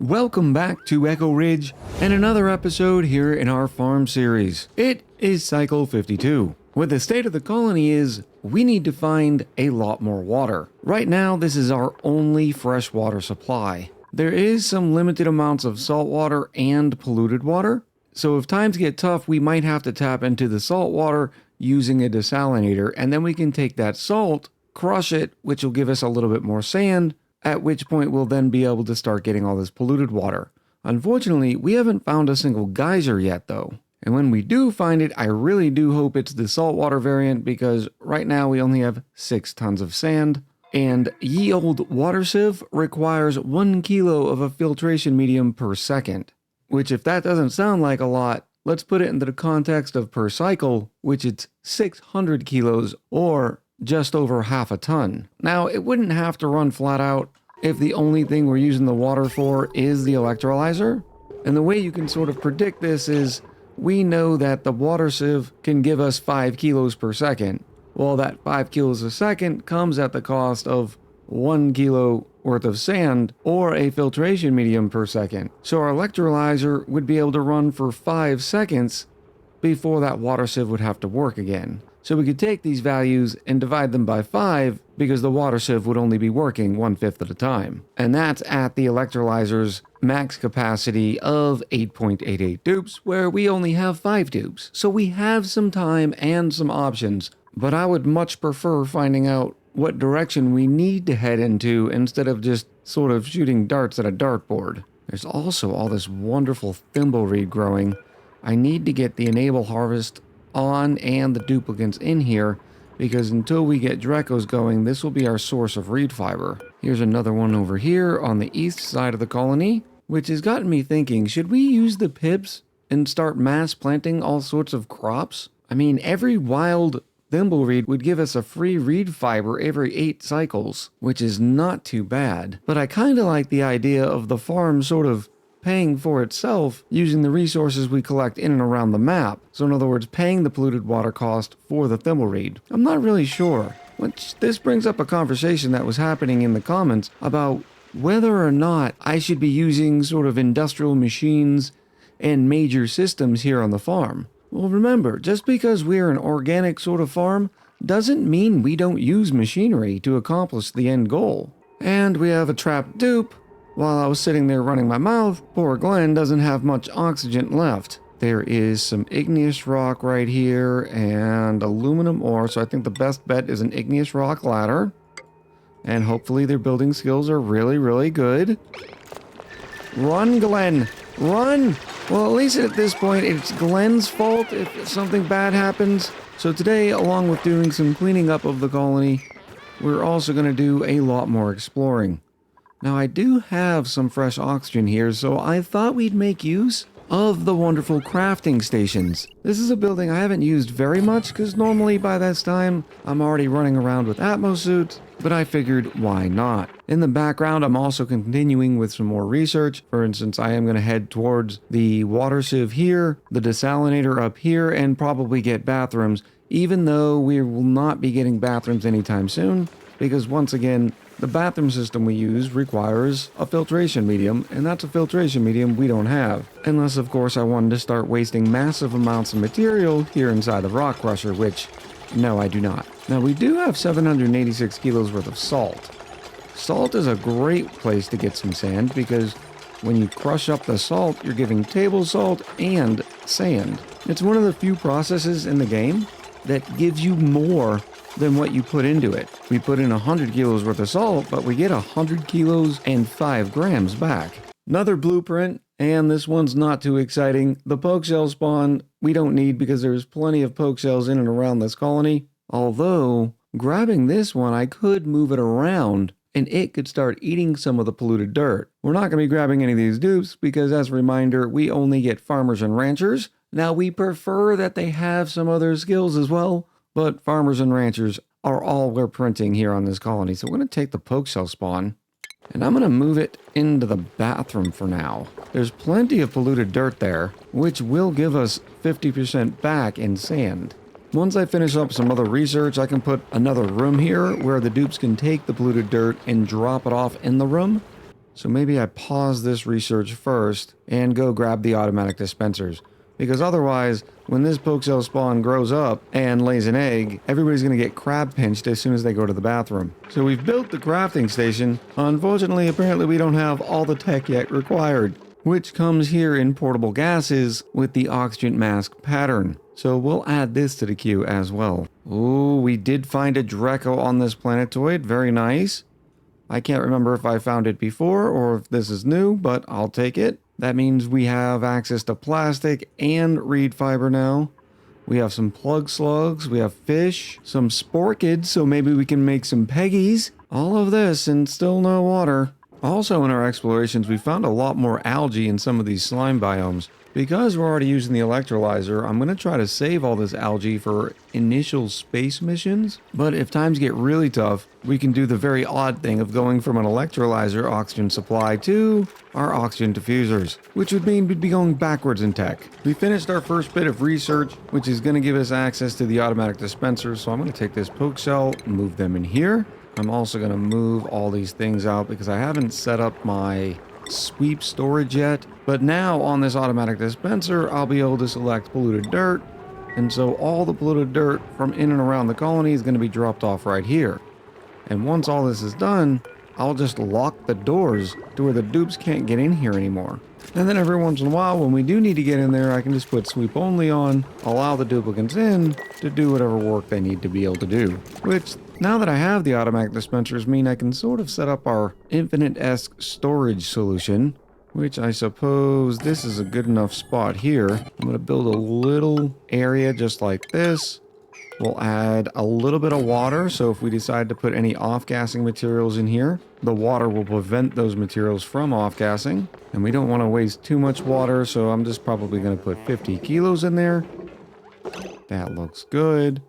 Welcome back to Echo Ridge and another episode here in our farm series. It is cycle 52. What the state of the colony is, we need to find a lot more water. Right now, this is our only freshwater supply. There is some limited amounts of salt water and polluted water, so if times get tough, we might have to tap into the salt water using a desalinator, and then we can take that salt, crush it, which will give us a little bit more sand, at which point we'll then be able to start getting all this polluted water. Unfortunately, we haven't found a single geyser yet though. And when we do find it, I really do hope it's the saltwater variant because right now we only have 6 tons of sand. And ye old water sieve requires 1 kilo of a filtration medium per second. Which if that doesn't sound like a lot, let's put it into the context of per cycle, which it's 600 kilos or just over half a ton. Now, it wouldn't have to run flat out if the only thing we're using the water for is the electrolyzer. And the way you can sort of predict this is we know that the water sieve can give us 5 kilos per second. Well, that 5 kilos a second comes at the cost of 1 kilo worth of sand or a filtration medium per second. So our electrolyzer would be able to run for 5 seconds before that water sieve would have to work again. So we could take these values and divide them by 5 because the water sieve would only be working 1/5 at a time. And that's at the electrolyzer's max capacity of 8.88 dupes, where we only have 5 dupes. So we have some time and some options, but I would much prefer finding out what direction we need to head into instead of just sort of shooting darts at a dartboard. There's also all this wonderful thimbleweed growing. I need to get the enable harvest on and the duplicates in here because until we get Drecos going, this will be our source of reed fiber. Here's another one over here on the east side of the colony, which has gotten me thinking, should we use the pips and start mass planting all sorts of crops? I mean, every wild thimbleweed would give us a free reed fiber every 8 cycles, which is not too bad. But I kind of like the idea of the farm sort of paying for itself using the resources we collect in and around the map. So in other words, paying the polluted water cost for the thimbleweed. I'm not really sure. This brings up a conversation that was happening in the comments about whether or not I should be using sort of industrial machines and major systems here on the farm. Well, remember, just because we're an organic sort of farm doesn't mean we don't use machinery to accomplish the end goal. And we have a trapped dupe. While I was sitting there running my mouth, poor Glenn doesn't have much oxygen left. There is some igneous rock right here and aluminum ore, so I think the best bet is an igneous rock ladder. And hopefully their building skills are really, really good. Run, Glenn! Run! Well, at least at this point, it's Glenn's fault if something bad happens. So today, along with doing some cleaning up of the colony, we're also going to do a lot more exploring. Now, I do have some fresh oxygen here, so I thought we'd make use of the wonderful crafting stations. This is a building I haven't used very much, because normally by this time, I'm already running around with Atmos suits, but I figured, why not? In the background, I'm also continuing with some more research. For instance, I am going to head towards the water sieve here, the desalinator up here, and probably get bathrooms, even though we will not be getting bathrooms anytime soon, because once again, the bathroom system we use requires a filtration medium, and that's a filtration medium we don't have. Unless, of course, I wanted to start wasting massive amounts of material here inside the rock crusher, which, no, I do not. Now, we do have 786 kilos worth of salt. Salt is a great place to get some sand because when you crush up the salt, you're giving table salt and sand. It's one of the few processes in the game that gives you more than what you put into it. We put in 100 kilos worth of salt, but we get 100 kilos and 5 grams back. Another blueprint, and this one's not too exciting. The poke shell spawn we don't need because there's plenty of poke shells in and around this colony. Although, grabbing this one, I could move it around and it could start eating some of the polluted dirt. We're not going to be grabbing any of these dupes because, as a reminder, we only get farmers and ranchers. Now, we prefer that they have some other skills as well, but farmers and ranchers are all we're printing here on this colony. So we're going to take the poke shell spawn, and I'm going to move it into the bathroom for now. There's plenty of polluted dirt there, which will give us 50% back in sand. Once I finish up some other research, I can put another room here where the dupes can take the polluted dirt and drop it off in the room. So maybe I pause this research first and go grab the automatic dispensers. Because otherwise, when this pokeshell spawn grows up and lays an egg, everybody's going to get crab pinched as soon as they go to the bathroom. So we've built the crafting station. Unfortunately, apparently we don't have all the tech yet required, which comes here in portable gases with the oxygen mask pattern. So we'll add this to the queue as well. Ooh, we did find a Draco on this planetoid. Very nice. I can't remember if I found it before or if this is new, but I'll take it. That means we have access to plastic and reed fiber now. We have some plug slugs, we have fish, some sporkids, so maybe we can make some peggies. All of this and still no water. Also in our explorations, we found a lot more algae in some of these slime biomes. Because we're already using the electrolyzer, I'm going to try to save all this algae for initial space missions. But if times get really tough, we can do the very odd thing of going from an electrolyzer oxygen supply to our oxygen diffusers, which would mean we'd be going backwards in tech. We finished our first bit of research, which is going to give us access to the automatic dispensers. So I'm going to take this poke cell and move them in here. I'm also going to move all these things out because I haven't set up my sweep storage yet. But now on this automatic dispenser, I'll be able to select polluted dirt. And so all the polluted dirt from in and around the colony is going to be dropped off right here. And once all this is done, I'll just lock the doors to where the dupes can't get in here anymore. And then every once in a while, when we do need to get in there, I can just put sweep only on, allow the duplicates in to do whatever work they need to be able to do. Which, now that I have the automatic dispensers, mean I can sort of set up our infinite-esque storage solution, which I suppose this is a good enough spot here. I'm going to build a little area just like this. We'll add a little bit of water, so if we decide to put any off-gassing materials in here, the water will prevent those materials from off-gassing. And we don't want to waste too much water, so I'm just probably going to put 50 kilos in there. That looks good.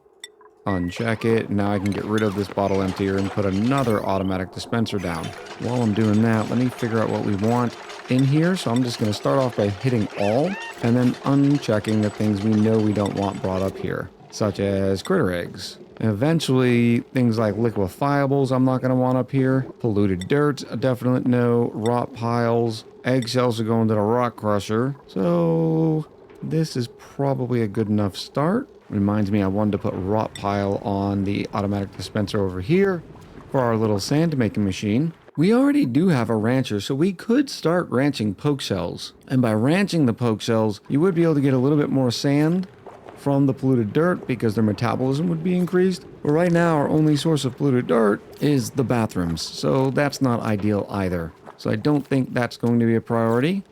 Uncheck it. Now I can get rid of this bottle emptier and put another automatic dispenser down. While I'm doing that, let me figure out what we want in here. So I'm just going to start off by hitting all and then unchecking the things we know we don't want brought up here, such as critter eggs. And eventually, things like liquefiables I'm not going to want up here. Polluted dirt, a definite no. Rot piles. Eggshells are going to the rock crusher. So this is probably a good enough start. Reminds me I wanted to put rot pile on the automatic dispenser over here for our little sand making machine. We already do have a rancher, so we could start ranching poke shells. And by ranching the poke shells, you would be able to get a little bit more sand from the polluted dirt because their metabolism would be increased. But right now, our only source of polluted dirt is the bathrooms, so that's not ideal either. So I don't think that's going to be a priority.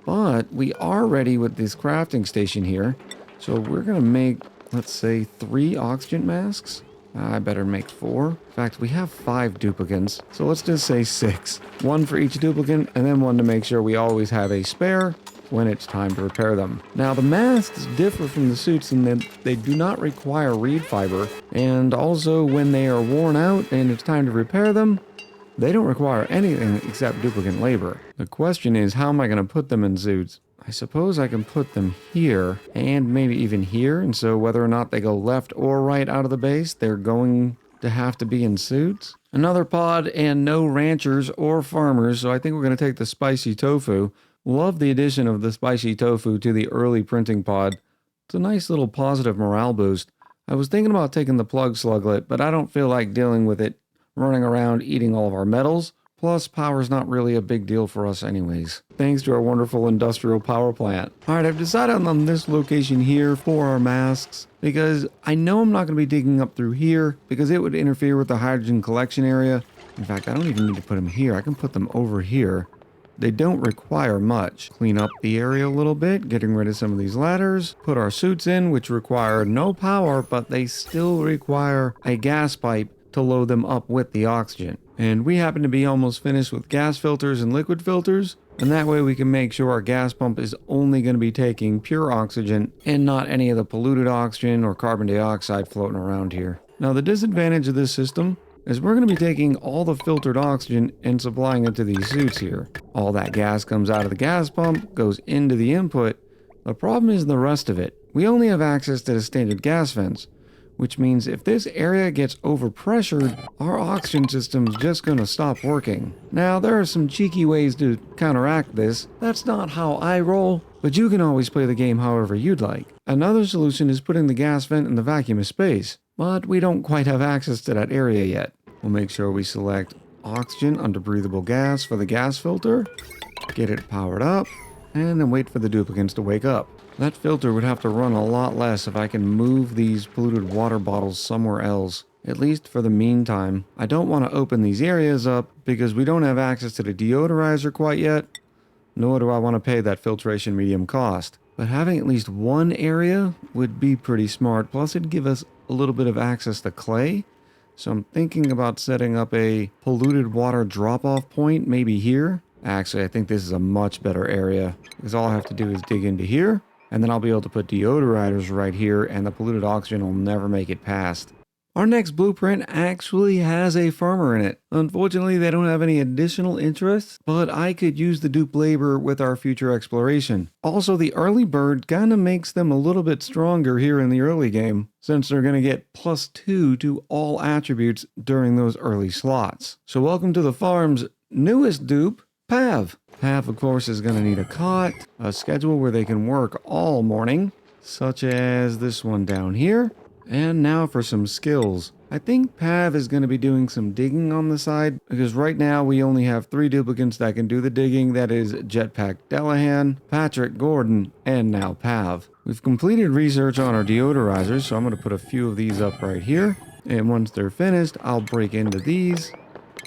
But we are ready with this crafting station here. So we're going to make, let's say, 3 oxygen masks. I better make 4. In fact, we have 5 duplicates, so let's just say 6. 1 for each duplicate, and then 1 to make sure we always have a spare when it's time to repair them. Now, the masks differ from the suits in that they do not require reed fiber, and also when they are worn out and it's time to repair them, they don't require anything except duplicate labor. The question is, how am I going to put them in suits? I suppose I can put them here and maybe even here, and so whether or not they go left or right out of the base, they're going to have to be in suits. Another pod and no ranchers or farmers, so I think we're going to take the spicy tofu. Love the addition of the spicy tofu to the early printing pod. It's a nice little positive morale boost. I was thinking about taking the plug sluglet, but I don't feel like dealing with it running around eating all of our metals. Plus, power's not really a big deal for us anyways, thanks to our wonderful industrial power plant. Alright, I've decided on this location here for our masks, because I know I'm not going to be digging up through here, because it would interfere with the hydrogen collection area. In fact, I don't even need to put them here, I can put them over here. They don't require much. Clean up the area a little bit, getting rid of some of these ladders. Put our suits in, which require no power, but they still require a gas pipe to load them up with the oxygen. And we happen to be almost finished with gas filters and liquid filters, and that way we can make sure our gas pump is only going to be taking pure oxygen and not any of the polluted oxygen or carbon dioxide floating around here. Now, the disadvantage of this system is we're going to be taking all the filtered oxygen and supplying it to these suits here. All that gas comes out of the gas pump, goes into the input. The problem is the rest of it. We only have access to the standard gas vents, which means if this area gets overpressured, our oxygen system's just gonna stop working. Now, there are some cheeky ways to counteract this. That's not how I roll, but you can always play the game however you'd like. Another solution is putting the gas vent in the vacuum of space, but we don't quite have access to that area yet. We'll make sure we select oxygen under breathable gas for the gas filter, get it powered up, and then wait for the duplicants to wake up. That filter would have to run a lot less if I can move these polluted water bottles somewhere else, at least for the meantime. I don't want to open these areas up because we don't have access to the deodorizer quite yet, nor do I want to pay that filtration medium cost. But having at least one area would be pretty smart, plus it'd give us a little bit of access to clay. So I'm thinking about setting up a polluted water drop-off point, maybe here. Actually, I think this is a much better area, because all I have to do is dig into here, and then I'll be able to put deodorizers right here, and the polluted oxygen will never make it past. Our next blueprint actually has a farmer in it. Unfortunately, they don't have any additional interests, but I could use the dupe labor with our future exploration. Also, the early bird kind of makes them a little bit stronger here in the early game, since they're going to get +2 to all attributes during those early slots. So welcome to the farm's newest dupe, Pav. Pav, of course, is going to need a cot, a schedule where they can work all morning, such as this one down here. And now for some skills. I think Pav is going to be doing some digging on the side, because right now we only have 3 duplicants that can do the digging. That is Jetpack Delahan, Patrick Gordon, and now Pav. We've completed research on our deodorizers, so I'm going to put a few of these up right here. And once they're finished, I'll break into these.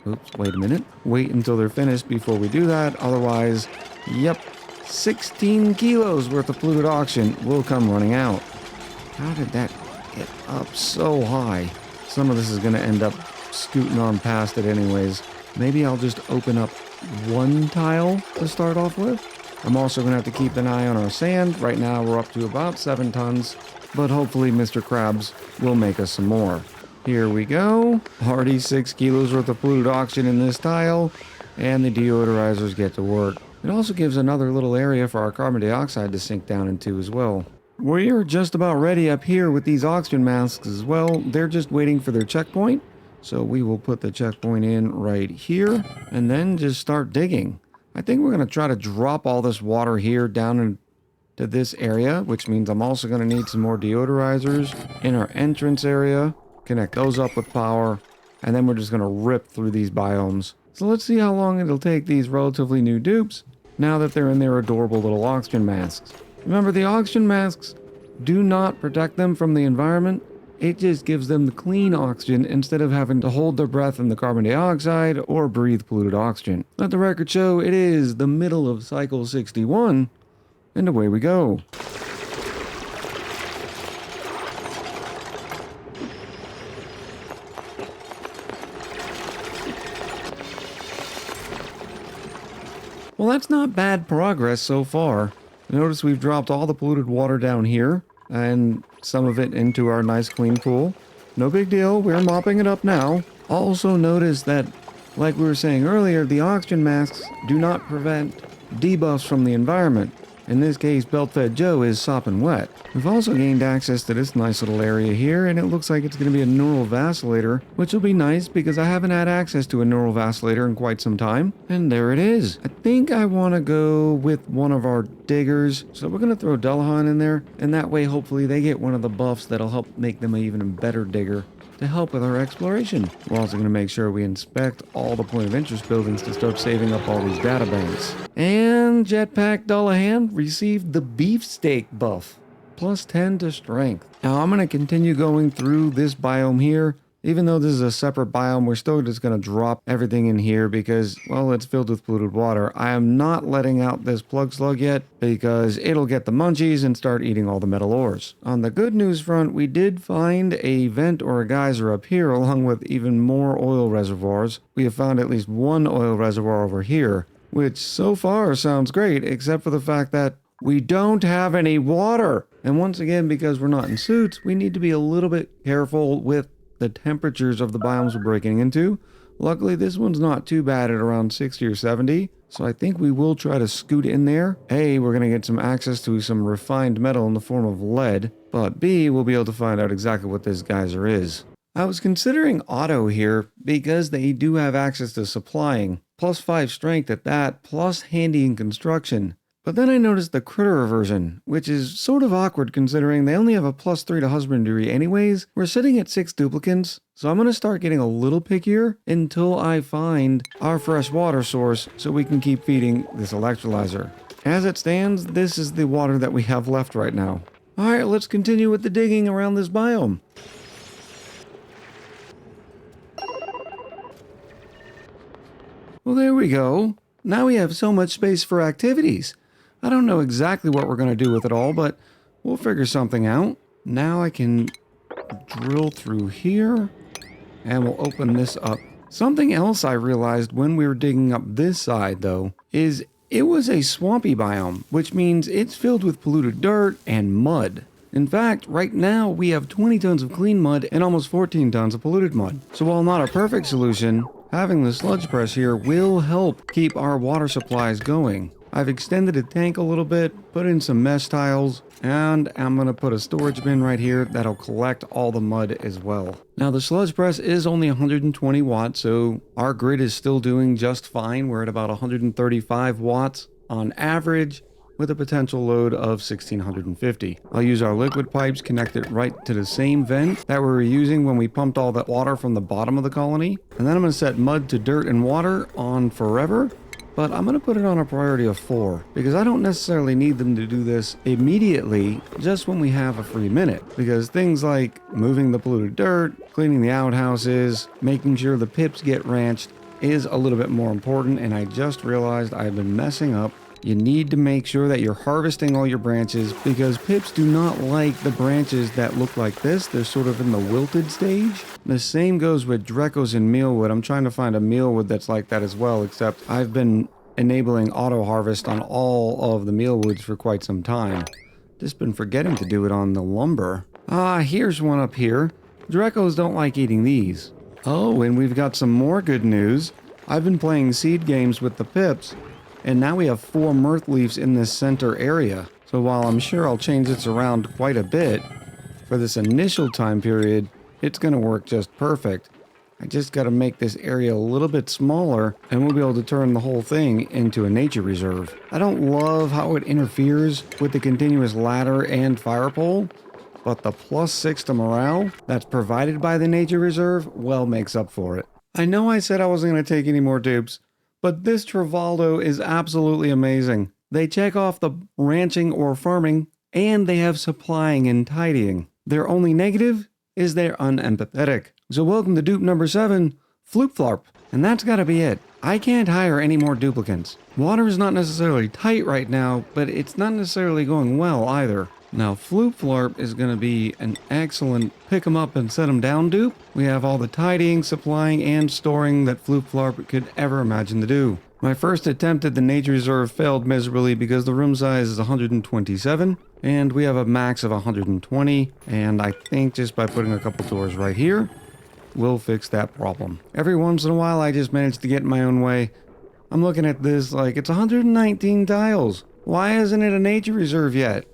Oops, wait a minute. Wait until they're finished before we do that. Otherwise, yep, 16 kilos worth of polluted oxygen will come running out. How did that get up so high? Some of this is going to end up scooting on past it anyways. Maybe I'll just open up one tile to start off with. I'm also going to have to keep an eye on our sand. Right now we're up to about 7 tons, but hopefully Mr. Krabs will make us some more. Here we go. Already 6 kilos worth of polluted oxygen in this tile, and the deodorizers get to work. It also gives another little area for our carbon dioxide to sink down into as well. We're just about ready up here with these oxygen masks as well. They're just waiting for their checkpoint. So we will put the checkpoint in right here and then just start digging. I think we're going to try to drop all this water here down into this area, which means I'm also going to need some more deodorizers in our entrance area. Connect those up with power, and then we're just going to rip through these biomes. So let's see how long it'll take these relatively new dupes now that they're in their adorable little oxygen masks. Remember, the oxygen masks do not protect them from the environment. It just gives them the clean oxygen instead of having to hold their breath in the carbon dioxide or breathe polluted oxygen. Let the record show it is the middle of cycle 61, and away we go. Well, that's not bad progress so far. Notice we've dropped all the polluted water down here, and some of it into our nice clean pool. No big deal, we're mopping it up now. Also notice that, like we were saying earlier, the oxygen masks do not prevent debuffs from the environment. In this case, Belt-Fed Joe is sopping wet. We've also gained access to this nice little area here, and it looks like it's going to be a neural vacillator, which will be nice because I haven't had access to a neural vacillator in quite some time. And there it is. I think I want to go with one of our diggers, so we're going to throw Delahan in there, and that way hopefully they get one of the buffs that'll help make them an even better digger to help with our exploration. We're also going to make sure we inspect all the point of interest buildings to start saving up all these data banks. And Jetpack Dullahan received the beefsteak buff, plus 10 to strength. Now I'm going to continue going through this biome here. Even though this is a separate biome, we're still just going to drop everything in here because, well, it's filled with polluted water. I am not letting out this plug slug yet because it'll get the munchies and start eating all the metal ores. On the good news front, we did find a vent or a geyser up here along with even more oil reservoirs. We have found at least one oil reservoir over here, which so far sounds great, except for the fact that we don't have any water. And once again, because we're not in suits, we need to be a little bit careful with the temperatures of the biomes we're breaking into. Luckily, this one's not too bad at around 60 or 70, so I think we will try to scoot in there. A, we're going to get some access to some refined metal in the form of lead, but B, we'll be able to find out exactly what this geyser is. I was considering auto here because they do have access to supplying, plus 5 strength at that, plus handy in construction. But then I noticed the critter version, which is sort of awkward considering they only have a plus 3 to husbandry anyways. We're sitting at 6 duplicants, so I'm going to start getting a little pickier until I find our fresh water source so we can keep feeding this electrolyzer. As it stands, this is the water that we have left right now. Alright, let's continue with the digging around this biome. Well, there we go. Now we have so much space for activities. I don't know exactly what we're going to do with it all, but we'll figure something out. Now I can drill through here, and we'll open this up. Something else I realized when we were digging up this side, though, is it was a swampy biome, which means it's filled with polluted dirt and mud. In fact, right now we have 20 tons of clean mud and almost 14 tons of polluted mud. So while not a perfect solution, having the sludge press here will help keep our water supplies going. I've extended the tank a little bit, put in some mesh tiles, and I'm going to put a storage bin right here that'll collect all the mud as well. Now the sludge press is only 120 watts, so our grid is still doing just fine. We're at about 135 watts on average with a potential load of 1650. I'll use our liquid pipes, connect it right to the same vent that we were using when we pumped all that water from the bottom of the colony. And then I'm going to set mud to dirt and water on forever. But I'm going to put it on a priority of 4 because I don't necessarily need them to do this immediately just when we have a free minute. Because things like moving the polluted dirt, cleaning the outhouses, making sure the pips get ranched is a little bit more important. And I just realized I've been messing up. You need to make sure that you're harvesting all your branches because pips do not like the branches that look like this. They're sort of in the wilted stage. The same goes with Drecos and mealwood. I'm trying to find a mealwood that's like that as well, except I've been enabling auto harvest on all of the mealwoods for quite some time. Just been forgetting to do it on the lumber. Here's one up here. Drecos don't like eating these. Oh, and we've got some more good news. I've been playing seed games with the pips, and now we have 4 mirth leaves in this center area. So while I'm sure I'll change this around quite a bit, for this initial time period, it's going to work just perfect. I just got to make this area a little bit smaller, and we'll be able to turn the whole thing into a nature reserve. I don't love how it interferes with the continuous ladder and fire pole, but the +6 to morale that's provided by the nature reserve well makes up for it. I know I said I wasn't going to take any more dupes, but this Travaldo is absolutely amazing. They check off the ranching or farming, and they have supplying and tidying. Their only negative is they're unempathetic. So welcome to dupe number 7, Floop Flarp. And that's gotta be it. I can't hire any more duplicants. Water is not necessarily tight right now, but it's not necessarily going well either. Now Floop Flarp is gonna be an excellent pick 'em up and set 'em down dupe. We have all the tidying, supplying, and storing that Floop Flarp could ever imagine to do. My first attempt at the nature reserve failed miserably because the room size is 127 and we have a max of 120, and I think just by putting a couple doors right here will fix that problem. Every once in a while I just manage to get in my own way. I'm looking at this like it's 119 tiles. Why isn't it a nature reserve yet?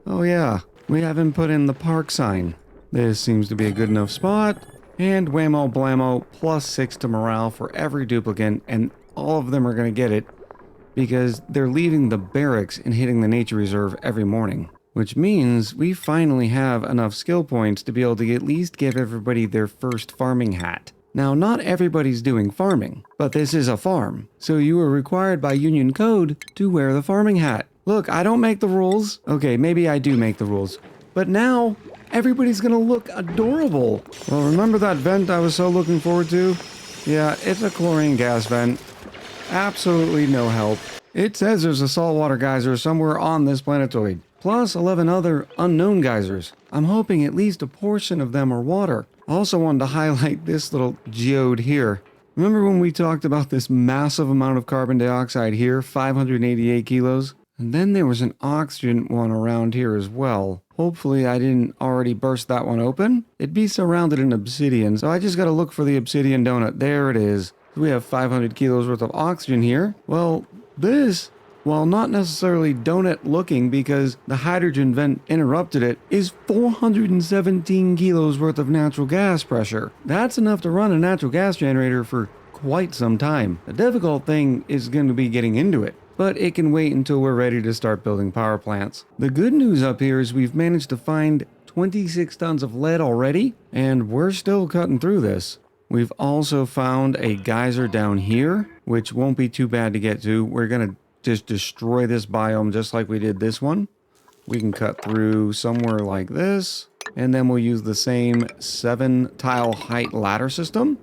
Oh yeah, we haven't put in the park sign. This seems to be a good enough spot. And whammo blammo, +6 to morale for every duplicant, and all of them are going to get it because they're leaving the barracks and hitting the nature reserve every morning. Which means we finally have enough skill points to be able to at least give everybody their first farming hat. Now, not everybody's doing farming, but this is a farm, so you are required by union code to wear the farming hat. Look, I don't make the rules. Okay, maybe I do make the rules. But now, everybody's gonna look adorable. Well, remember that vent I was so looking forward to? Yeah, it's a chlorine gas vent. Absolutely no help. It says there's a saltwater geyser somewhere on this planetoid, plus 11 other unknown geysers. I'm hoping at least a portion of them are water. I also wanted to highlight this little geode here. Remember when we talked about this massive amount of carbon dioxide here, 588 kilos? And then there was an oxygen one around here as well. Hopefully I didn't already burst that one open. It'd be surrounded in obsidian, so I just gotta look for the obsidian donut. There it is. We have 500 kilos worth of oxygen here. Well, this, while not necessarily donut looking because the hydrogen vent interrupted it, is 417 kilos worth of natural gas pressure. That's enough to run a natural gas generator for quite some time. The difficult thing is going to be getting into it, but it can wait until we're ready to start building power plants. The good news up here is we've managed to find 26 tons of lead already, and we're still cutting through this. We've also found a geyser down here, which won't be too bad to get to. We're going to just destroy this biome just like we did this one. We can cut through somewhere like this, and then we'll use the same 7-tile height ladder system.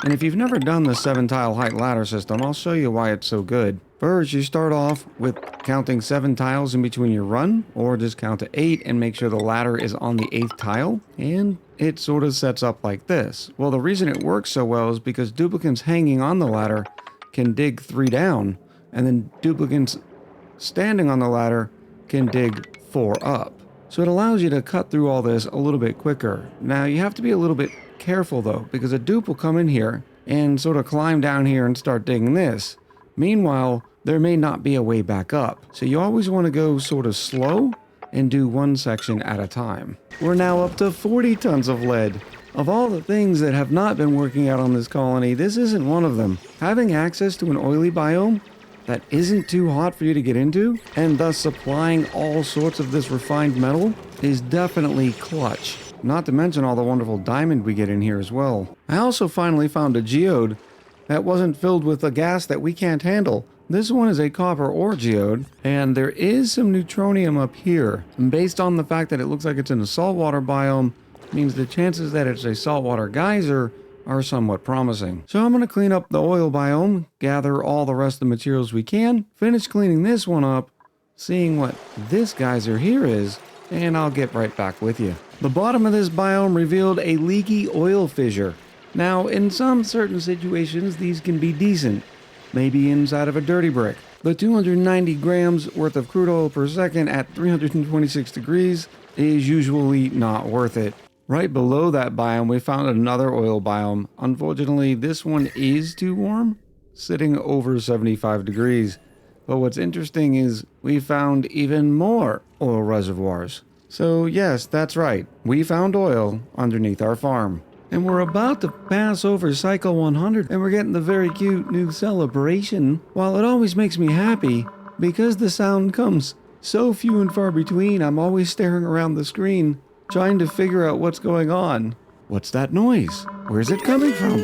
And if you've never done the 7-tile height ladder system, I'll show you why it's so good. First, you start off with counting 7 tiles in between your run, or just count to 8 and make sure the ladder is on the 8th tile, and it sort of sets up like this. Well, the reason it works so well is because duplicants hanging on the ladder can dig 3 down, and then duplicants standing on the ladder can dig 4 up. So it allows you to cut through all this a little bit quicker. Now, you have to be a little bit careful though, because a dupe will come in here and sort of climb down here and start digging this. Meanwhile, there may not be a way back up. So you always want to go sort of slow and do one section at a time. We're now up to 40 tons of lead. Of all the things that have not been working out on this colony, this isn't one of them. Having access to an oily biome that isn't too hot for you to get into, and thus supplying all sorts of this refined metal, is definitely clutch. Not to mention all the wonderful diamond we get in here as well. I also finally found a geode that wasn't filled with a gas that we can't handle. This one is a copper ore geode, and there is some neutronium up here. And based on the fact that it looks like it's in a saltwater biome, means the chances that it's a saltwater geyser are somewhat promising. So I'm going to clean up the oil biome, gather all the rest of the materials we can, finish cleaning this one up, seeing what this geyser here is, and I'll get right back with you. The bottom of this biome revealed a leaky oil fissure. Now, in some certain situations, these can be decent, maybe inside of a dirty brick. The 290 grams worth of crude oil per second at 326 degrees is usually not worth it. Right below that biome, we found another oil biome. Unfortunately, this one is too warm, sitting over 75 degrees. But what's interesting is we found even more oil reservoirs. So yes, that's right. We found oil underneath our farm. And we're about to pass over cycle 100, and we're getting the very cute new celebration. While it always makes me happy, because the sound comes so few and far between, I'm always staring around the screen, trying to figure out what's going on. What's that noise? Where's it coming from?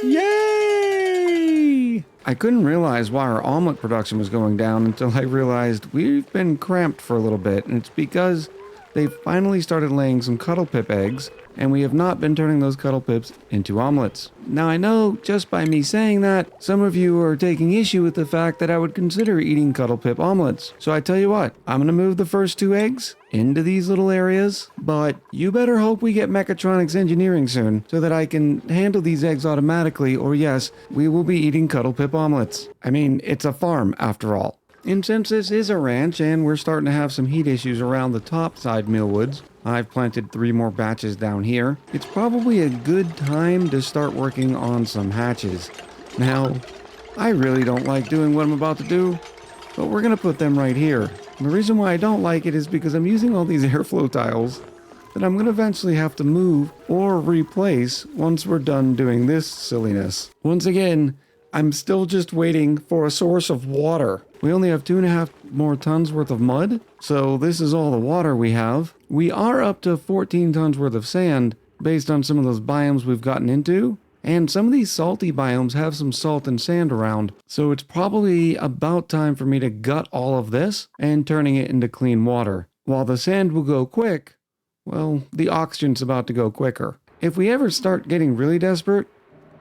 Yay! I couldn't realize why our omelet production was going down until I realized we've been cramped for a little bit, and it's because they finally started laying some cuttle pip eggs, and we have not been turning those cuttle pips into omelets. Now I know just by me saying that, some of you are taking issue with the fact that I would consider eating cuttle pip omelets. So I tell you what, I'm gonna move the first 2 eggs into these little areas, but you better hope we get mechatronics engineering soon so that I can handle these eggs automatically, or yes, we will be eating cuttle pip omelets. I mean, it's a farm after all. And since this is a ranch and we're starting to have some heat issues around the top side millwoods, I've planted 3 more batches down here. It's probably a good time to start working on some hatches. Now, I really don't like doing what I'm about to do, but we're gonna put them right here. And the reason why I don't like it is because I'm using all these airflow tiles that I'm gonna eventually have to move or replace once we're done doing this silliness. Once again, I'm still just waiting for a source of water. We only have 2.5 more tons worth of mud, so this is all the water we have. We are up to 14 tons worth of sand based on some of those biomes we've gotten into, and some of these salty biomes have some salt and sand around, so it's probably about time for me to gut all of this and turning it into clean water. While the sand will go quick, well, the oxygen's about to go quicker. If we ever start getting really desperate,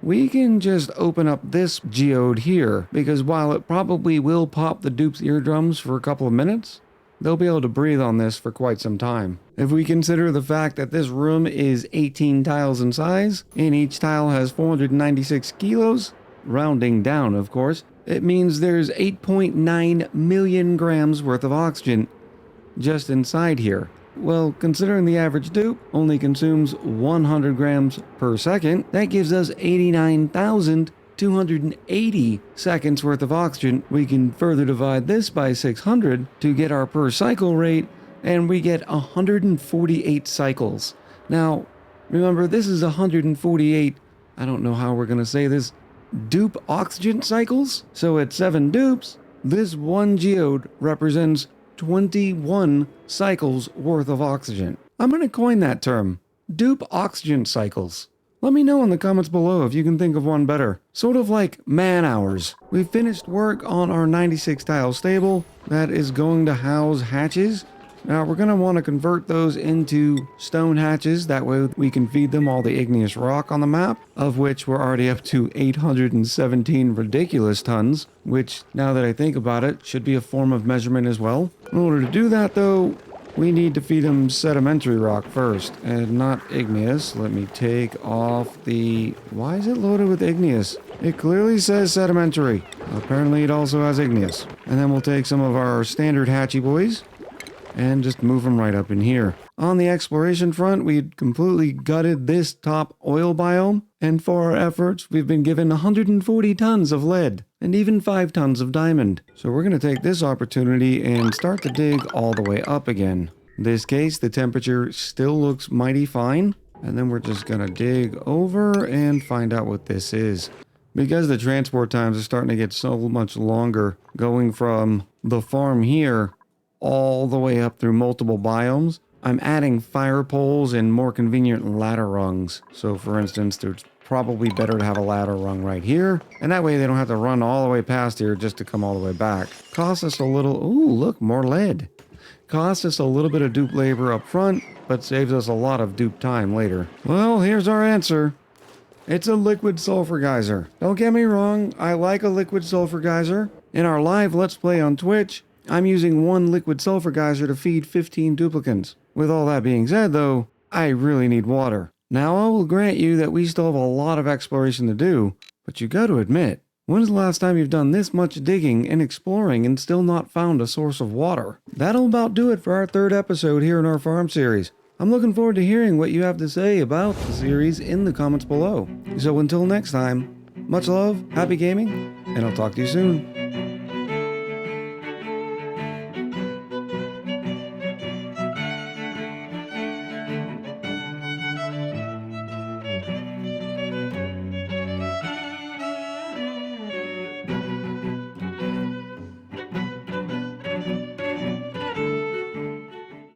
we can just open up this geode here, because while it probably will pop the dupe's eardrums for a couple of minutes, they'll be able to breathe on this for quite some time. If we consider the fact that this room is 18 tiles in size, and each tile has 496 kilos, rounding down of course, it means there's 8.9 million grams worth of oxygen just inside here. Well, considering the average dupe only consumes 100 grams per second, that gives us 89,280 seconds worth of oxygen. We can further divide this by 600 to get our per cycle rate, and we get 148 cycles. Now, remember, this is 148, I don't know how we're going to say this, dupe oxygen cycles? So at 7 dupes, this one geode represents 21 cycles worth of oxygen. I'm going to coin that term, dupe oxygen cycles. Let me know in the comments below if you can think of one better. Sort of like man hours. We've finished work on our 96 tile stable that is going to house hatches. Now we're going to want to convert those into stone hatches, that way we can feed them all the igneous rock on the map, of which we're already up to 817 ridiculous tons, which, now that I think about it, should be a form of measurement as well. In order to do that though, we need to feed them sedimentary rock first, and not igneous. Let me take off the... Why is it loaded with igneous? It clearly says sedimentary. Apparently it also has igneous. And then we'll take some of our standard hatchy boys and just move them right up in here. On the exploration front, we completely gutted this top oil biome, and for our efforts, we've been given 140 tons of lead, and even 5 tons of diamond. So we're going to take this opportunity and start to dig all the way up again. In this case, the temperature still looks mighty fine, and then we're just going to dig over and find out what this is. Because the transport times are starting to get so much longer, going from the farm here all the way up through multiple biomes, I'm adding fire poles and more convenient ladder rungs. So for instance, there's probably better to have a ladder rung right here, and that way they don't have to run all the way past here just to come all the way back. Costs us a little, ooh, look, more lead. Costs us a little bit of dupe labor up front, but saves us a lot of dupe time later. Well, here's our answer. It's a liquid sulfur geyser. Don't get me wrong, I like a liquid sulfur geyser. In our live Let's Play on Twitch, I'm using one liquid sulfur geyser to feed 15 duplicants. With all that being said though, I really need water. Now I will grant you that we still have a lot of exploration to do, but you gotta admit, when's the last time you've done this much digging and exploring and still not found a source of water? That'll about do it for our 3rd episode here in our farm series. I'm looking forward to hearing what you have to say about the series in the comments below. So until next time, much love, happy gaming, and I'll talk to you soon.